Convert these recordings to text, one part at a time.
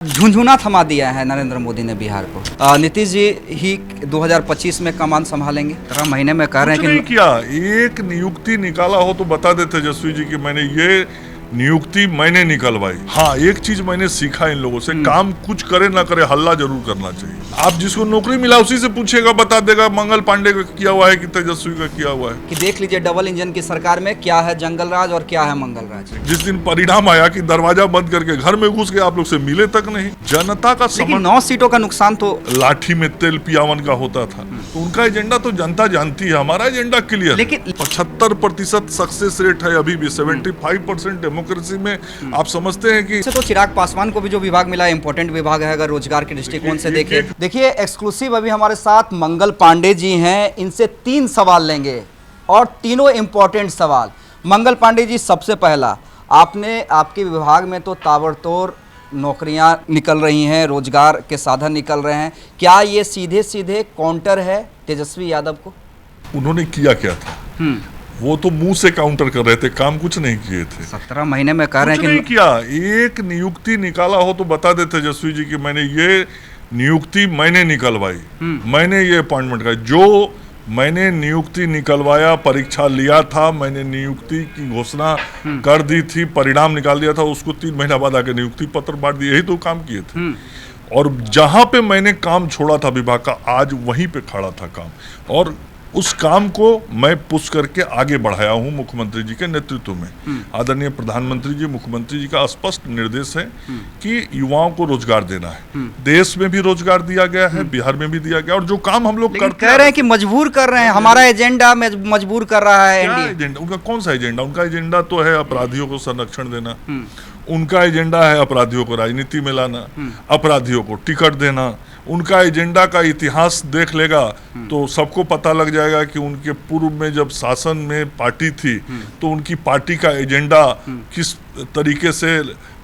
झुंझुना थमा दिया है नरेंद्र मोदी ने बिहार को। नीतीश जी ही 2025 में कमान संभालेंगे। 13 महीने में कह रहे हैं कि नहीं किया। एक नियुक्ति निकाला हो तो बता देते तेजस्वी जी कि मैंने ये नियुक्ति मैंने निकलवाई। हाँ, एक चीज मैंने सीखा इन लोगों से, काम कुछ करे ना करे हल्ला जरूर करना चाहिए। आप जिसको नौकरी मिला उसी से पूछेगा, बता देगा मंगल पांडे का किया हुआ है कि तेजस्वी का किया हुआ है। कि देख लीजिए डबल इंजन की सरकार में क्या है जंगल राज और क्या है मंगल राज। जिस दिन परिणाम आया कि दरवाजा बंद करके घर में घुस गए, आप लोग से मिले तक नहीं। जनता का लेकिन 9 सीटों का नुकसान तो लाठी में तेल पियावन का होता था, तो उनका एजेंडा तो जनता जानती है। हमारा एजेंडा क्लियर। लेकिन 75% सक्सेस रेट है अभी भी। 75% डेमोक्रेसी में आप समझते हैं कि तो चिराग पासवान को भी जो विभाग मिला है इंपॉर्टेंट विभाग है अगर रोजगार के दृष्टिकोण से देखें। देखिए एक्सक्लूसिव अभी हमारे साथ मंगल पांडे जी हैं, इनसे 3 सवाल लेंगे और तीनों इंपॉर्टेंट सवाल। मंगल पांडे जी, सबसे पहला, आपके विभाग में तो ताबड़तोड़ नौकरियां निकल रही हैं, रोजगार के साधन निकल रहे हैं, क्या ये सीधे सीधे काउंटर है तेजस्वी यादव को? उन्होंने किया क्या था? वो तो मुंह से काउंटर कर रहे थे, काम कुछ नहीं किए थे। 17 महीने में कह रहे हैं कि नहीं किया। एक नियुक्ति निकाला हो तो बता देते तेजस्वी जी कि मैंने ये नियुक्ति मैंने निकलवाई, मैंने ये अपॉइंटमेंट का जो मैंने नियुक्ति निकलवाया, परीक्षा लिया था, मैंने नियुक्ति की घोषणा कर दी थी, परिणाम निकाल दिया था, उसको 3 महीना बाद आके नियुक्ति पत्र बांट दिए। यही तो काम किए थे। और जहां पे मैंने काम छोड़ा था विभाग का, आज वहीं पे खड़ा था काम, और उस काम को मैं पुश करके आगे बढ़ाया हूं मुख्यमंत्री जी के नेतृत्व में। आदरणीय प्रधानमंत्री जी, मुख्यमंत्री जी का स्पष्ट निर्देश है कि युवाओं को रोजगार देना है। देश में भी रोजगार दिया गया है, बिहार में भी दिया गया, और जो काम हम लोग करते कह रहे हैं कि मजबूर कर रहे हैं, हमारा एजेंडा मजबूर कर रहा है एनडीए। एजेंडा उनका कौन सा एजेंडा? उनका एजेंडा तो है अपराधियों को संरक्षण देना। उनका एजेंडा है अपराधियों को राजनीति में लाना, अपराधियों को टिकट देना। उनका एजेंडा का इतिहास देख लेगा तो सबको पता लग जाएगा कि उनके पूर्व में जब शासन में पार्टी थी तो उनकी पार्टी का एजेंडा किस तरीके से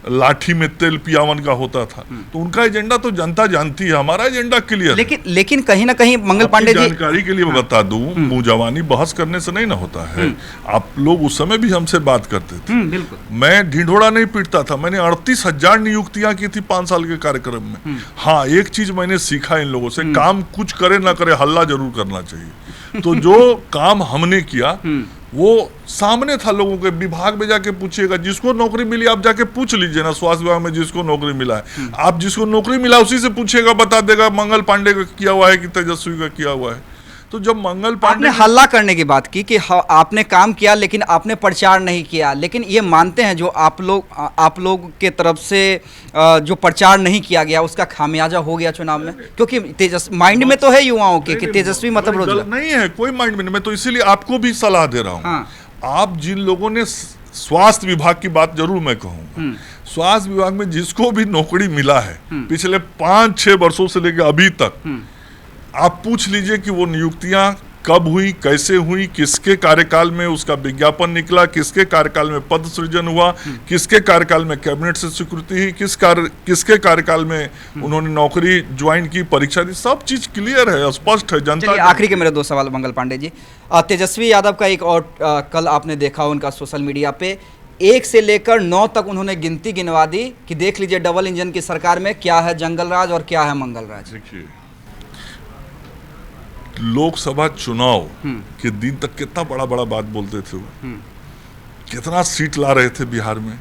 लाठी में तेल पियावन का होता था। तो उनका एजेंडा तो जनता जानती है। हमारा एजेंडा क्लियर है। लेकिन कहीं ना कहीं मंगल पांडे जी, जानकारी के लिए मैं बता दूं, मुंह जवानी बहस करने से नहीं ना होता है। आप लोग उस समय भी हमसे बात करते थे। बिल्कुल। मैं ढिंढोरा नहीं पीटता था। मैंने 38,000 नियुक्तियां की थी 5 साल के कार्यक्रम में। हाँ, एक चीज मैंने सीखा इन लोगों से, काम कुछ करे ना करे हल्ला जरूर करना चाहिए। तो जो काम हमने किया वो सामने था लोगों के। विभाग में जाके पूछिएगा, जिसको नौकरी मिली आप जाके पूछ लीजिए ना, स्वास्थ्य विभाग में जिसको नौकरी मिला है, आप जिसको नौकरी मिला उसी से पूछिएगा, बता देगा मंगल पांडे का किया हुआ है कि तेजस्वी का किया हुआ है। तो जब मंगल पांडे आपने हल्ला करने की बात की कि आपने काम किया लेकिन आपने प्रचार नहीं किया, लेकिन ये मानते हैं जो आप लोग के तरफ से जो प्रचार नहीं किया गया उसका खामियाजा हो गया चुनाव में? क्योंकि माइंड में तो है युवाओं के कि तेजस्वी मतलब रोजगार नहीं है, कोई माइंड में नहीं। मैं तो इसीलिए आपको भी सलाह दे रहा हूँ। हाँ। आप जिन लोगों ने स्वास्थ्य विभाग की बात जरूर मैं कहूँगा, स्वास्थ्य विभाग में जिसको भी नौकरी मिला है पिछले 5-6 वर्षों से लेकर अभी तक, आप पूछ लीजिए कि वो नियुक्तियां कब हुई, कैसे हुई, किसके कार्यकाल में उसका विज्ञापन निकला, किसके कार्यकाल में पद सृजन हुआ, किसके कार्यकाल में कैबिनेट से स्वीकृति हुई, किसके कार्यकाल में उन्होंने नौकरी ज्वाइन की, परीक्षा दी। सब चीज क्लियर है, स्पष्ट है। जनता आखिरी के मेरे 2 सवाल मंगल पांडे जी। तेजस्वी यादव का एक और कल आपने देखा उनका सोशल मीडिया पे 1 से लेकर 9 तक उन्होंने गिनती गिनवा दी कि देख लीजिए डबल इंजन की सरकार में क्या है जंगल राज और क्या है मंगल राज। देखिए, लोकसभा चुनाव के दिन तक कितना बड़ा बड़ा बात बोलते थे वो, कितना सीट ला रहे थे बिहार में,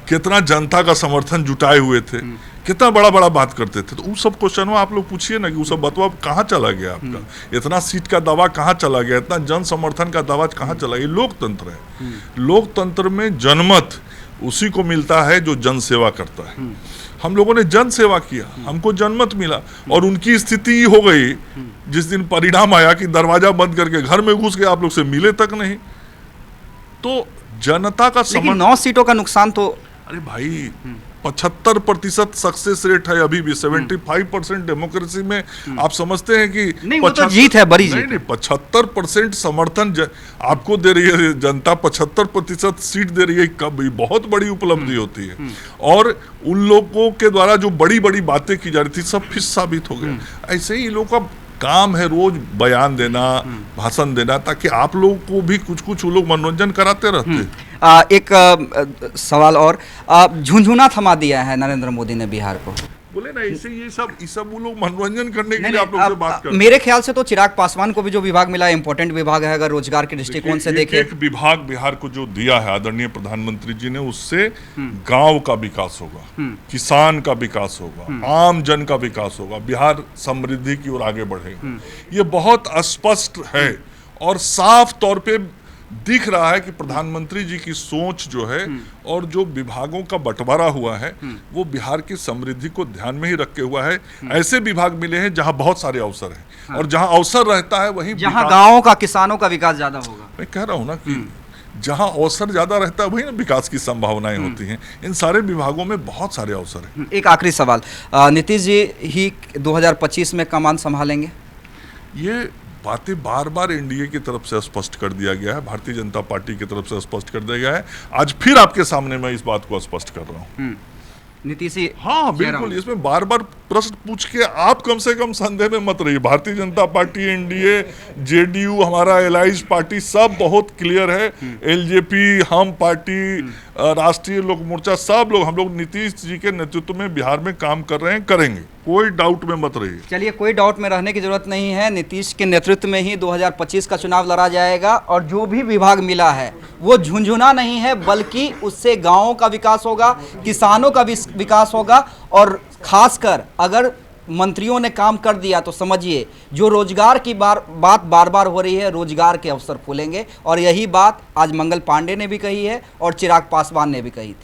कितना जनता का समर्थन जुटाए हुए थे, कितना बड़ा बड़ा बात करते थे। तो उन सब क्वेश्चनों आप लोग पूछिए ना कि वो सब बतवा कहाँ चला गया आपका, इतना सीट का दावा कहाँ चला गया, इतना जन समर्थन का दावा कहाँ चला गया। लोकतंत्र है। लोकतंत्र में जनमत उसी को मिलता है जो जन सेवा करता है। हम लोगों ने जन सेवा किया, हमको जनमत मिला, और उनकी स्थिति हो गई जिस दिन परिणाम आया कि दरवाजा बंद करके घर में घुस गए, आप लोग से मिले तक नहीं। तो जनता का लेकिन 9 सीटों का नुकसान तो, अरे भाई 75% सक्सेस रेट है अभी भी। 75% डेमोक्रेसी में आप समझते हैं कि नहीं, वो तो जीत है, बड़ी जीत। नहीं, 75% समर्थन आपको दे रही है जनता, 75% सीट दे रही है, कब बहुत बड़ी उपलब्धि होती है। और उन लोगों के द्वारा जो बड़ी बड़ी बातें की जा रही थी सब फिर साबित हो गया। ऐसे ही लोगों का काम है रोज बयान देना, भाषण देना, ताकि आप लोगों को भी कुछ वो लोग मनोरंजन कराते रहते हैं। एक सवाल और, झुंझुना थमा दिया है नरेंद्र मोदी ने बिहार को। बोले ना इसे ये सब वो लोग मनोरंजन करने के नहीं, लिए आप लोग से बात करते हैं। मेरे ख्याल से तो चिराग पासवान को भी जो विभाग मिला है इंपॉर्टेंट विभाग है, अगर रोजगार के दृष्टिकोण से देखें। एक विभाग बिहार को जो दिया है आदरणीय प्रधानमंत्री जी ने, उससे गांव का विकास होगा, किसान का विकास होगा, आम जन का विकास होगा, बिहार समृद्धि की ओर आगे बढ़ेगा। ये बहुत स्पष्ट है और साफ तौर पे दिख रहा है कि प्रधानमंत्री जी की सोच जो है और जो विभागों का बंटवारा हुआ है वो बिहार की समृद्धि को ध्यान में ही रख के हुआ है। ऐसे विभाग मिले हैं जहां बहुत सारे अवसर हैं और जहां अवसर रहता है वहीं जहां गांवों का, किसानों का विकास ज्यादा होगा। मैं कह रहा हूं ना कि जहां अवसर ज्यादा रहता है वहीं ना विकास की संभावनाएं होती हैं। इन सारे विभागों में बहुत सारे अवसर हैं। एक आखिरी सवाल, नीतीश जी ही 2025 में कमान संभालेंगे? ये बातें बार बार एनडीए की तरफ से स्पष्ट कर दिया गया है, भारतीय जनता पार्टी की तरफ से स्पष्ट कर दिया गया है। आज फिर आपके सामने मैं इस बात को स्पष्ट कर रहा हूँ। नीतीश जी, हाँ बिल्कुल, इसमें बार बार प्रश्न पूछ के आप कम से कम संदेह में मत रहिए। Bharatiya Janata party, NDA, JDU, हमारा एलाइज पार्टी सब बहुत क्लियर है। एलजेपी, हम पार्टी, राष्ट्रीय लोक मोर्चा, सब लोग, हम लोग नीतीश जी के नेतृत्व में बिहार में काम कर रहे हैं, करेंगे, कोई डाउट में मत रहिए। चलिए, कोई डाउट में रहने की जरूरत नहीं है। नीतीश के नेतृत्व में ही 2025 का चुनाव लड़ा जाएगा और जो भी विभाग मिला है वो झुंझुना नहीं है, बल्कि उससे गांवों का विकास होगा, किसानों का विकास होगा और खासकर अगर मंत्रियों ने काम कर दिया तो समझिए जो रोजगार की बात बार बार हो रही है, रोजगार के अवसर खुलेंगे। और यही बात आज मंगल पांडे ने भी कही है और चिराग पासवान ने भी कही थी।